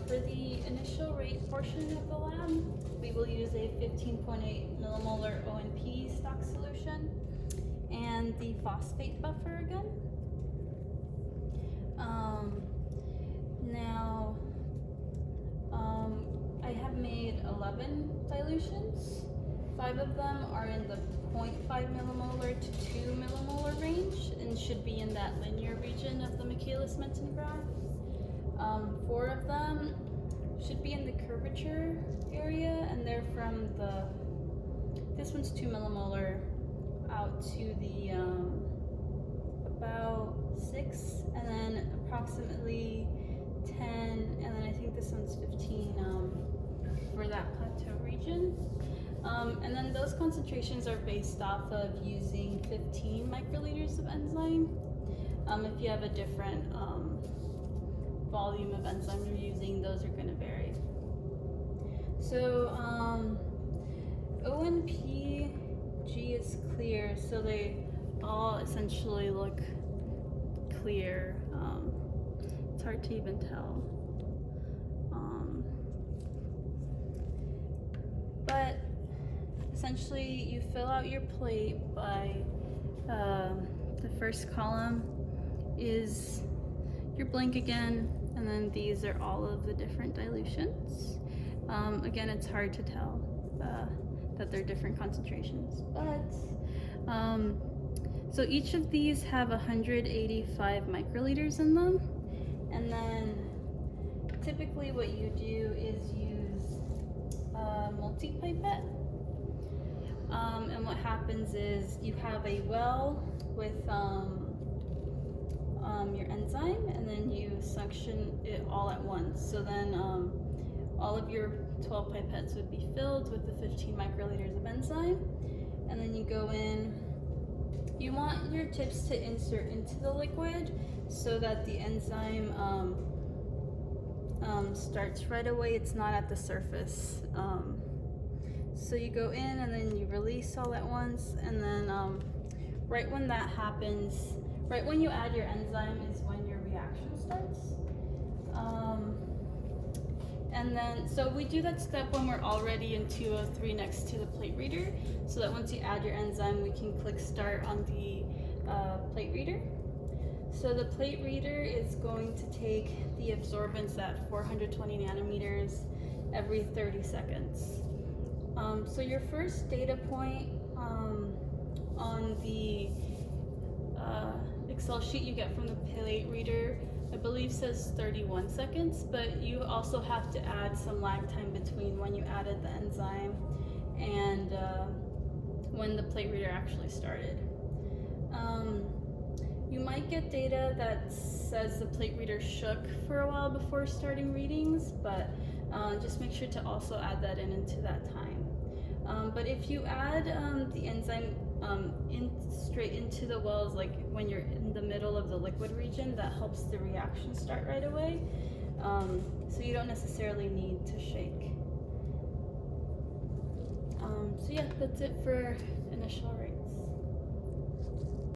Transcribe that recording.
For the initial rate portion of the lab, we will use a 15.8 millimolar ONP stock solution and the phosphate buffer again. I have made 11 dilutions. 5 of them are in the 0.5 millimolar to 2 millimolar range and should be in that linear region of the Michaelis-Menten graph. 4 of them should be in the curvature area, and they're from this one's 2 millimolar out to the about 6, and then approximately 10, and then I think this one's 15 for that plateau region. And then those concentrations are based off of using 15 microliters of enzyme. If you have a different volume of enzyme you're using, those are going to vary. So ONPG is clear, so they all essentially look clear. It's hard to even tell. But essentially you fill out your plate by the first column is your blank again, and then these are all of the different dilutions. Again, it's hard to tell that they're different concentrations, but so each of these have 185 microliters in them, and then typically what you do is use a multi-pipette, and what happens is you have a well with your enzyme, and then you suction it all at once. So then all of your 12 pipettes would be filled with the 15 microliters of enzyme, and then you go in. You want your tips to insert into the liquid so that the enzyme starts right away. It's not at the surface. So you go in and then you release all at once, and then right when that happens, right when you add your enzyme is when your reaction starts. And then, so we do that step when we're already in 203 next to the plate reader, so that once you add your enzyme, we can click start on the plate reader. So the plate reader is going to take the absorbance at 420 nanometers every 30 seconds. So your first data point on the Excel sheet you get from the plate reader, I believe says 31 seconds, but you also have to add some lag time between when you added the enzyme and when the plate reader actually started. You might get data that says the plate reader shook for a while before starting readings, but just make sure to also add that into that time. But if you add the enzyme straight into the wells, like when you're in the middle of the liquid region, that helps the reaction start right away. So you don't necessarily need to shake. So yeah, that's it for initial rate.